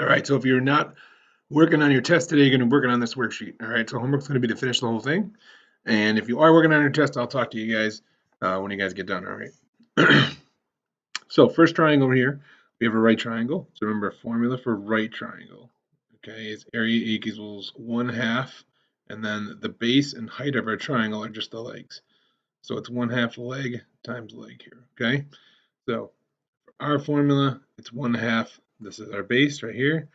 All right, so if you're not working on your test today, you're going to be working on this worksheet. All right, so homework's going to be to finish the whole thing. And if you are working on your test, I'll talk to you guys when you guys get done. All right. So first triangle over here, we have a right triangle. So remember, a formula for right triangle, okay, is area equals 1/2, and then the base and height of our triangle are just the legs. So it's 1/2 leg times leg here, okay? So for our formula, it's 1/2. This is our base right here,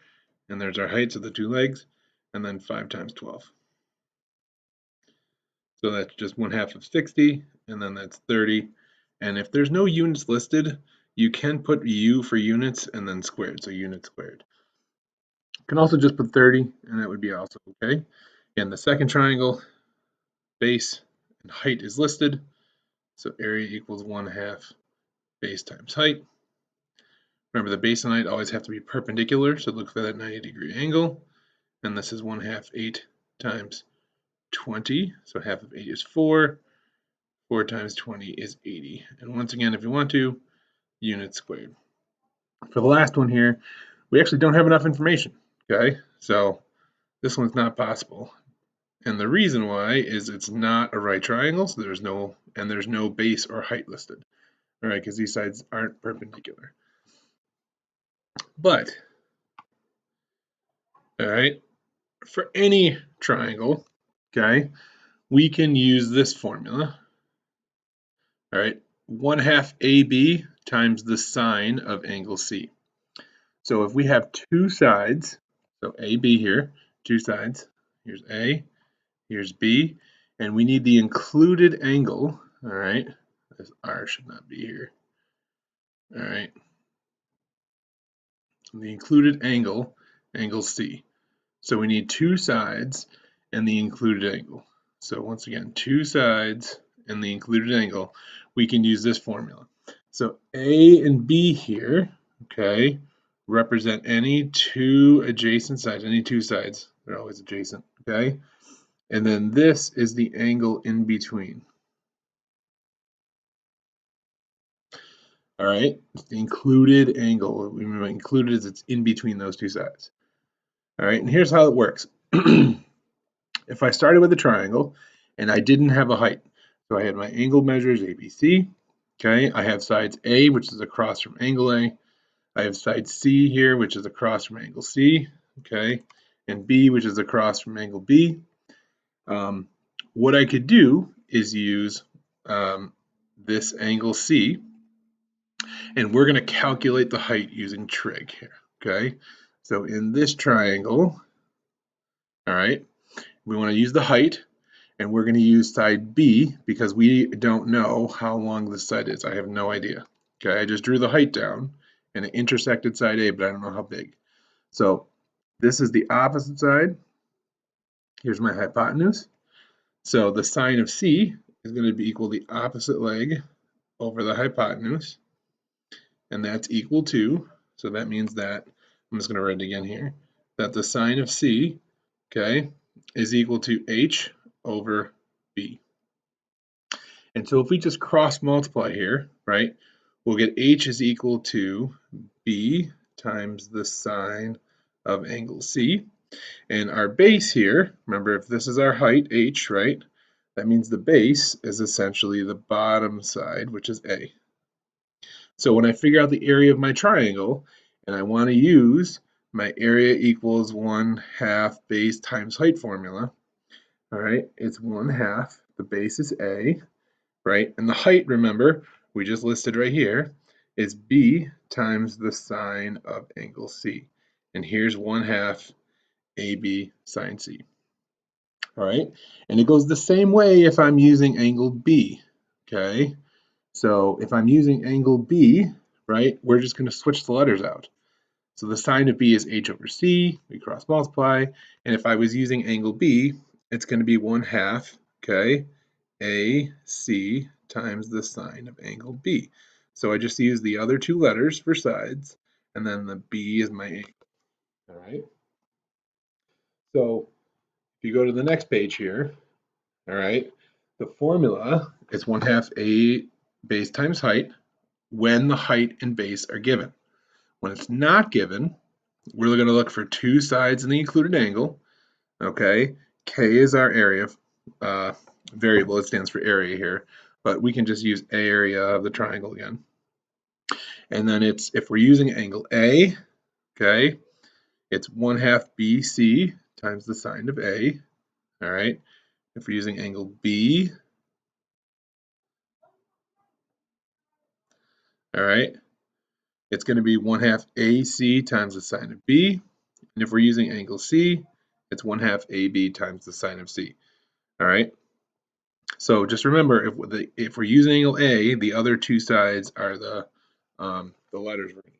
and there's our heights of the two legs, and then 5 times 12. So that's just 1/2 of 60, and then that's 30. And if there's no units listed, you can put U for units and then squared, so unit squared. You can also just put 30, and that would be also okay. And the second triangle, base and height is listed, so area equals 1/2 base times height. Remember, the base and height always have to be perpendicular, so look for that 90-degree angle. And this is 1/2 8 times 20, so half of 8 is 4. 4 times 20 is 80. And once again, if you want to, units squared. For the last one here, we actually don't have enough information, okay? So this one's not possible. And the reason why is it's not a right triangle, so there's no base or height listed, all right, because these sides aren't perpendicular. But, all right, for any triangle, okay, we can use this formula, all right, 1/2 AB times the sine of angle C. So if we have two sides, so AB here, two sides, here's A, here's B, and we need the included angle, all right, this R should not be here, all right, the included angle, angle C. So we need two sides and the included angle. So once again, two sides and the included angle, we can use this formula. So A and B here, okay, represent any two adjacent sides, any two sides, they're always adjacent, okay? And then this is the angle in between. All right, it's the included angle. What we mean by included is it's in between those two sides. All right, and here's how it works. If I started with a triangle and I didn't have a height, so I had my angle measures ABC, okay, I have sides A, which is across from angle A, I have side C here, which is across from angle C, okay, and B, which is across from angle B. What I could do is use this angle C, and we're going to calculate the height using trig here, okay? So in this triangle, all right, we want to use the height, and we're going to use side B because we don't know how long this side is. I have no idea. Okay, I just drew the height down and it intersected side A, but I don't know how big. So this is the opposite side. Here's my hypotenuse. So the sine of C is going to be equal to the opposite leg over the hypotenuse, and that's equal to, so that means that, I'm just going to write it again here, that the sine of C, okay, is equal to H over B. And so if we just cross multiply here, right, we'll get H is equal to B times the sine of angle C. And our base here, remember if this is our height, H, right, that means the base is essentially the bottom side, which is A. So when I figure out the area of my triangle, and I want to use my area equals 1/2 base times height formula, all right, it's 1/2, the base is A, right? And the height, remember, we just listed right here, is B times the sine of angle C. And here's 1/2 AB sine C. All right, and it goes the same way if I'm using angle B, okay? So if I'm using angle B, right, we're just going to switch the letters out. So the sine of B is H over C, we cross multiply, and if I was using angle B, it's going to be 1/2, okay, AC times the sine of angle B. So I just use the other two letters for sides, and then the B is my angle. All right. So if you go to the next page here, all right, the formula is 1/2 A base times height when the height and base are given. When it's not given, we're going to look for two sides in the included angle. Okay, K is our area variable. It stands for area here, but we can just use area of the triangle again. And then it's, if we're using angle A, okay, it's 1/2 BC times the sine of A. All right. If we're using angle B, all right, it's going to be 1/2 AC times the sine of B. And if we're using angle C, it's 1/2 AB times the sine of C. All right. So just remember, if we're using angle A, the other two sides are the letters we're going to use.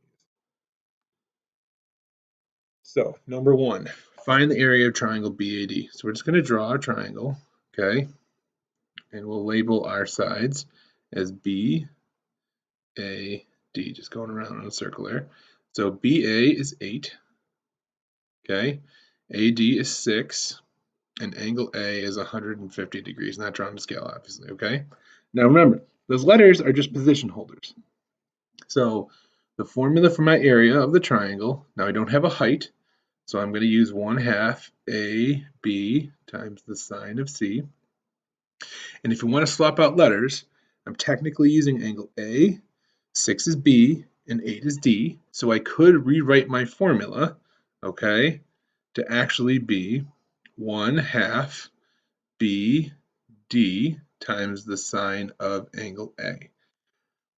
So number one, find the area of triangle BAD. So we're just going to draw a triangle, okay? And we'll label our sides as B, A, D, just going around in a circle there. So BA is 8, okay? AD is 6, and angle A is 150 degrees, not drawn to scale, obviously, okay? Now remember, those letters are just position holders. So the formula for my area of the triangle, now I don't have a height, so I'm going to use 1/2 AB times the sine of C. And if you want to swap out letters, I'm technically using angle A, 6 is B, and 8 is D. So I could rewrite my formula, okay, to actually be 1/2 BD times the sine of angle A.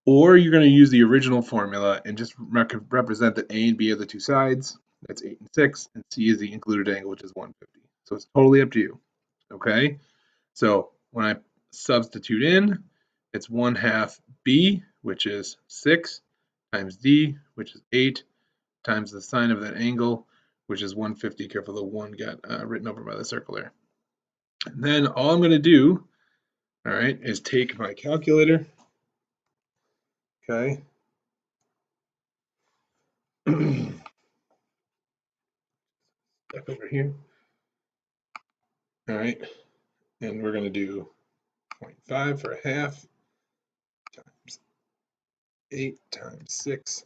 Or you're going to use the original formula and just represent that A and B are the two sides. That's 8 and 6, and C is the included angle, which is 150. So it's totally up to you, okay? So when I substitute in, it's 1/2 B, which is 6, times D, which is 8, times the sine of that angle, which is 150. Careful, the 1 got written over by the circle there. And then all I'm going to do, all right, is take my calculator, okay? Step over here. All right, and we're going to do 0.5 for a half times 8 times 6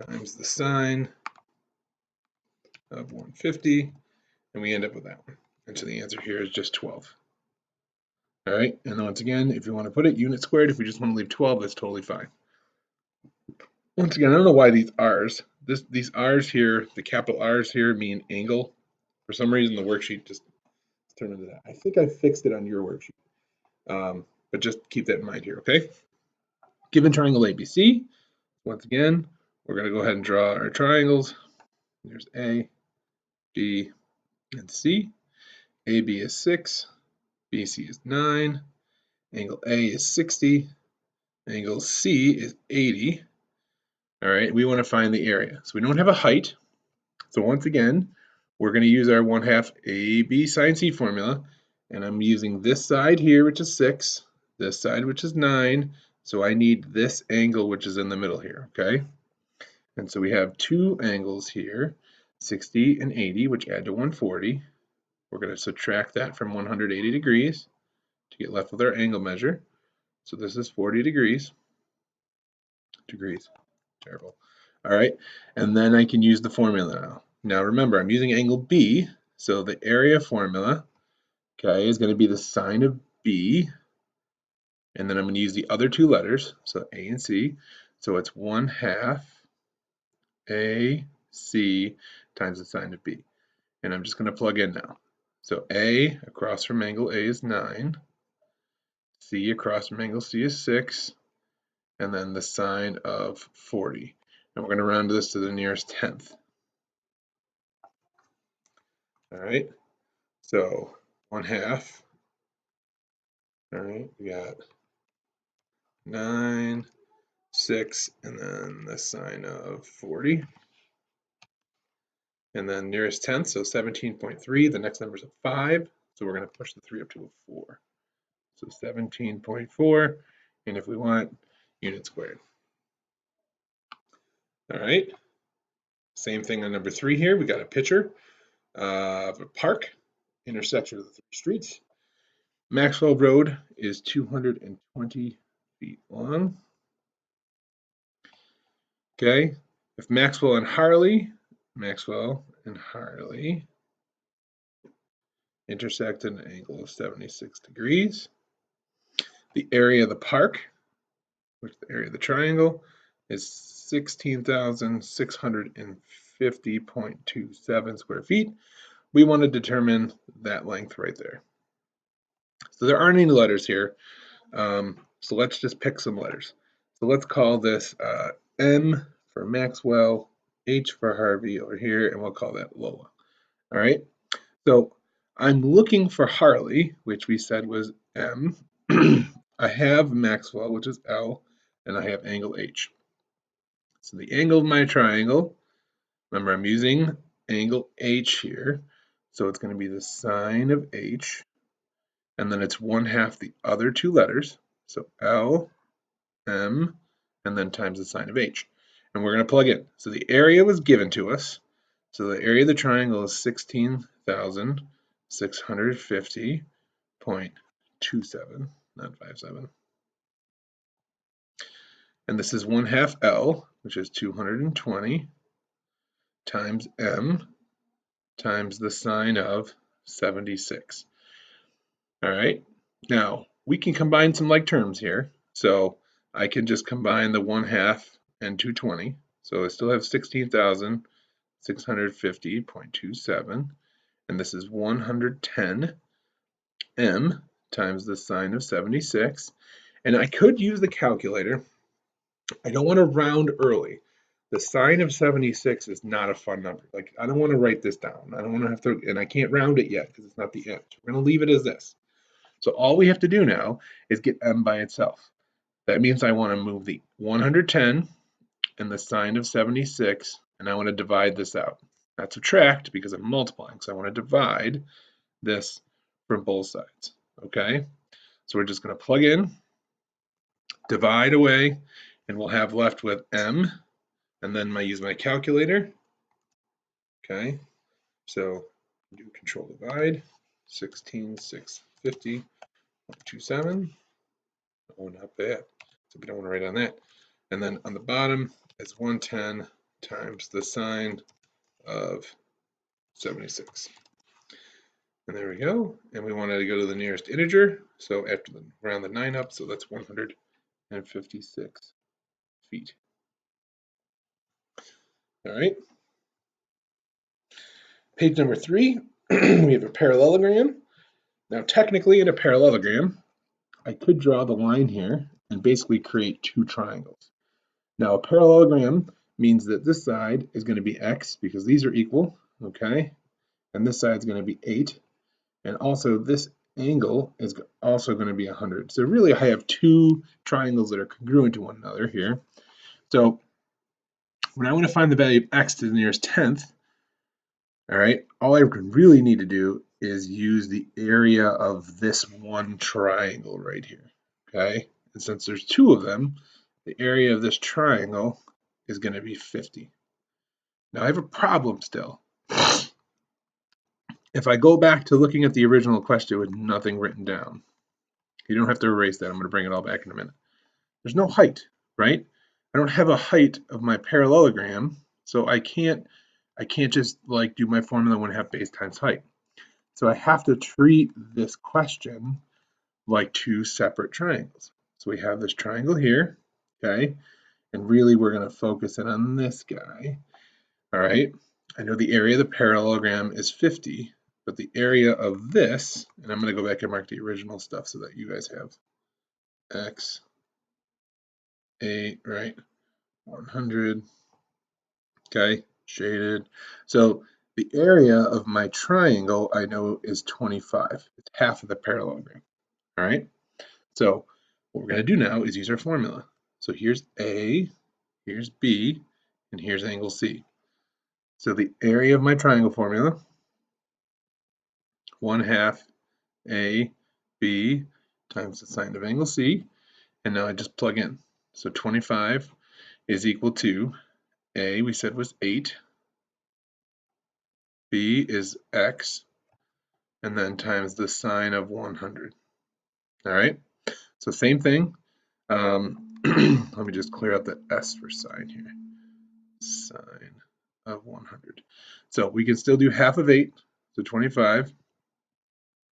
times the sine of 150, and we end up with that one. And so the answer here is just 12. All right, and once again, if you want to put it unit squared, if we just want to leave 12, that's totally fine. Once again, I don't know why these R's, these R's here, the capital R's here mean angle. For some reason, the worksheet just turned into that. I think I fixed it on your worksheet, but just keep that in mind here, okay? Given triangle ABC, once again, we're going to go ahead and draw our triangles. There's A, B, and C. AB is 6, BC is 9, angle A is 60, angle C is 80. All right, we want to find the area. So we don't have a height. So once again, we're going to use our 1/2 AB sine C formula, and I'm using this side here, which is 6, this side, which is 9, so I need this angle, which is in the middle here, okay? And so we have two angles here, 60 and 80, which add to 140. We're going to subtract that from 180 degrees to get left with our angle measure. So this is 40 degrees. Terrible. All right, and then I can use the formula now. Now remember, I'm using angle B, so the area formula, okay, is going to be the sine of B, and then I'm going to use the other two letters, so A and C. So it's 1/2 AC times the sine of B. And I'm just going to plug in now. So A across from angle A is 9, C across from angle C is 6, and then the sine of 40. And we're going to round this to the nearest tenth. All right, so 1/2. All right, we got 9, 6, and then the sine of 40. And then nearest tenth, so 17.3. The next number is a 5, so we're going to push the 3 up to a 4. So 17.4, and if we want, unit squared. All right, same thing on number 3 here. We got a picture of a park, intersection of the 3 streets. Maxwell Road is 220 feet long. Okay, if Maxwell and Harley Maxwell and Hartley intersect at an angle of 76 degrees. The area of the park, which is the area of the triangle, is 16,650.27 square feet. We want to determine that length right there. So there aren't any letters here. So let's just pick some letters. So let's call this M for Maxwell, H for Harvey over here, and we'll call that Lola. All right. So I'm looking for Hartley, which we said was M. I have Maxwell, which is L, and I have angle H. So the angle of my triangle, remember I'm using angle H here, so it's going to be the sine of H, and then it's 1/2 the other two letters, so L, M, and then times the sine of H. And we're going to plug in. So the area was given to us. So the area of the triangle is 16,650.27, not 57. And this is 1/2 L, which is 220, times M, times the sine of 76. All right. Now, we can combine some like terms here. So I can just combine the 1/2 and 220. So I still have 16,650.27. And this is 110 M times the sine of 76. And I could use the calculator. I don't want to round early. The sine of 76 is not a fun number. Like, I don't want to write this down. I don't want to have to, and I can't round it yet because it's not the end. We're going to leave it as this. So all we have to do now is get M by itself. That means I want to move the 110 and the sine of 76, and I want to divide this out. Not subtract because I'm multiplying, so I want to divide this from both sides, okay? So we're just going to plug in, divide away, and we'll have left with M, and then use my calculator, okay? So do control divide, 16,650.27. Oh, not bad. So we don't want to write on that. And then on the bottom is 110 times the sine of 76. And there we go. And we wanted to go to the nearest integer. So after the round the 9 up, so that's 156 feet. All right. Page number 3, we have a parallelogram. Now technically in a parallelogram, I could draw the line here and basically create two triangles. Now a parallelogram means that this side is going to be x because these are equal, okay? And this side is going to be 8. And also this angle is also going to be 100. So really I have two triangles that are congruent to one another here. So when I want to find the value of x to the nearest tenth, all right, all I really need to do is use the area of this one triangle right here, okay? And since there's two of them, the area of this triangle is going to be 50. Now I have a problem still. If I go back to looking at the original question with nothing written down, you don't have to erase that. I'm going to bring it all back in a minute. There's no height, right? I don't have a height of my parallelogram, so I can't just like do my formula 1/2 base times height. So I have to treat this question like two separate triangles. So we have this triangle here, okay? And really we're going to focus in on this guy, all right? I know the area of the parallelogram is 50, but the area of this, and I'm going to go back and mark the original stuff so that you guys have x, 8, right? 100, okay, shaded. So the area of my triangle I know is 25. It's half of the parallelogram, all right? So what we're going to do now is use our formula. So here's A, here's B, and here's angle C. So the area of my triangle formula, 1/2 A, B times the sine of angle C, and now I just plug in. So 25 is equal to A, we said was 8, B is x, and then times the sine of 100. All right, so same thing. Let me just clear out the S for sine here. Sine of 100. So we can still do half of 8, so 25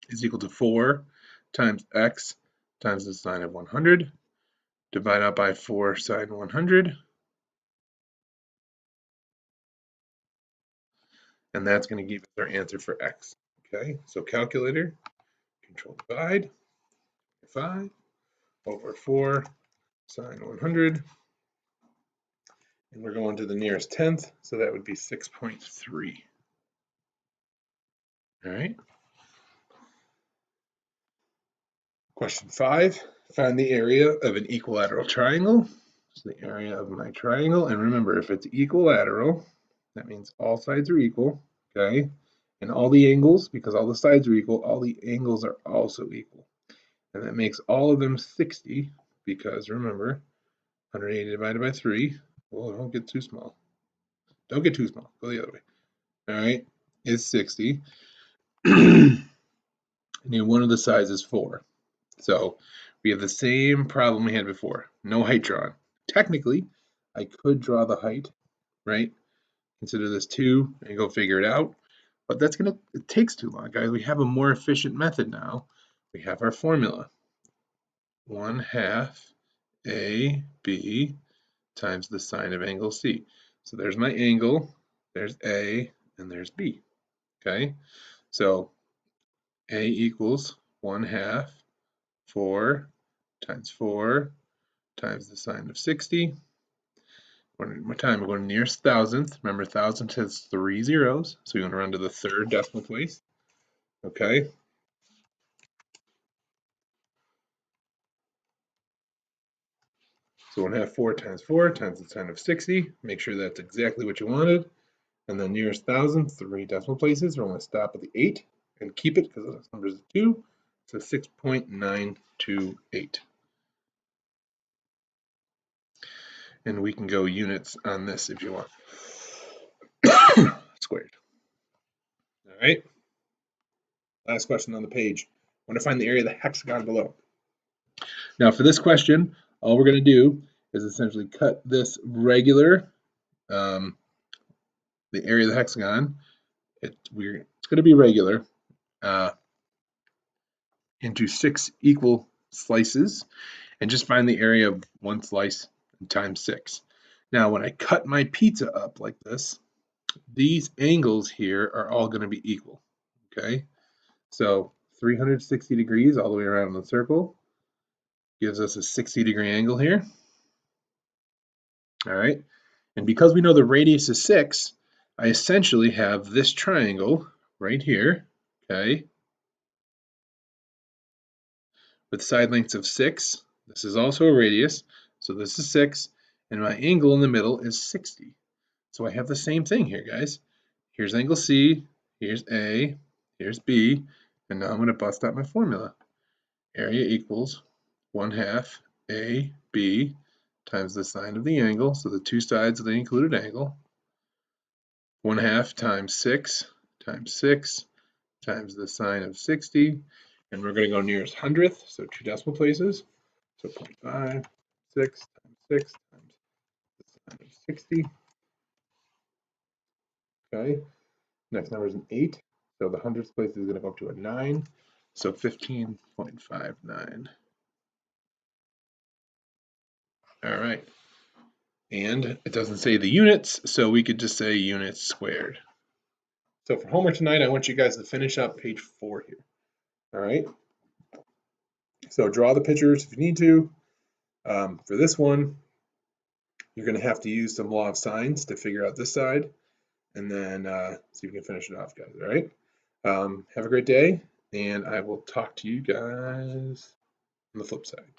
is equal to 4 times x times the sine of 100. Divide out by 4 sine 100. And that's going to give us our answer for x. Okay, so calculator, control divide, 5 over 4 sine 100. And we're going to the nearest tenth, so that would be 6.3. All right. Question 5, find the area of an equilateral triangle. So the area of my triangle, and remember, if it's equilateral, that means all sides are equal, okay? And all the angles, because all the sides are equal, all the angles are also equal. And that makes all of them 60, because remember, 180 divided by 3, well, don't get too small. Don't get too small, go the other way. All right, is 60. And one of the sides is 4. So we have the same problem we had before. No height drawn. Technically, I could draw the height, right? Consider this 2 and go figure it out. But it takes too long, guys. We have a more efficient method now. We have our formula. 1/2 AB times the sine of angle C. So there's my angle, there's A, and there's B. Okay? So A equals 1/2 4 times 4 times the sine of 60. One more time, we're going to nearest thousandth. Remember, thousandth has 3 zeros, so we want to run to the third decimal place. Okay. So 1/2 4 times 4 times the sine of 60. Make sure that's exactly what you wanted. And then nearest thousandth, 3 decimal places. We're going to stop at the 8 and keep it because the number is 2. So 6.928. And we can go units on this if you want. Squared. All right. Last question on the page. I want to find the area of the hexagon below. Now for this question, all we're going to do is essentially cut this regular, the area of the hexagon, it's going to be regular, into 6 equal slices, and just find the area of one slice times 6. Now when I cut my pizza up like this, these angles here are all going to be equal, okay? So 360 degrees all the way around the circle gives us a 60-degree angle here. All right, and because we know the radius is 6, I essentially have this triangle right here, okay, with side lengths of 6. This is also a radius, so this is 6, and my angle in the middle is 60. So I have the same thing here, guys. Here's angle C, here's A, here's B, and now I'm going to bust out my formula. Area equals 1/2 AB times the sine of the angle, so the two sides of the included angle, 1/2 times 6 times 6 times the sine of 60, and we're going to go nearest hundredth, so 2 decimal places, so 0.5, 6 times 6 times the sine of 60. Okay, next number is an 8, so the hundredths place is going to go up to a 9, so 15.59. All right. And it doesn't say the units, so we could just say units squared. So for homework tonight, I want you guys to finish up page 4 here. All right. So draw the pictures if you need to. For this one, you're going to have to use some law of sines to figure out this side, and then see if you can finish it off, guys. All right. Have a great day, and I will talk to you guys on the flip side.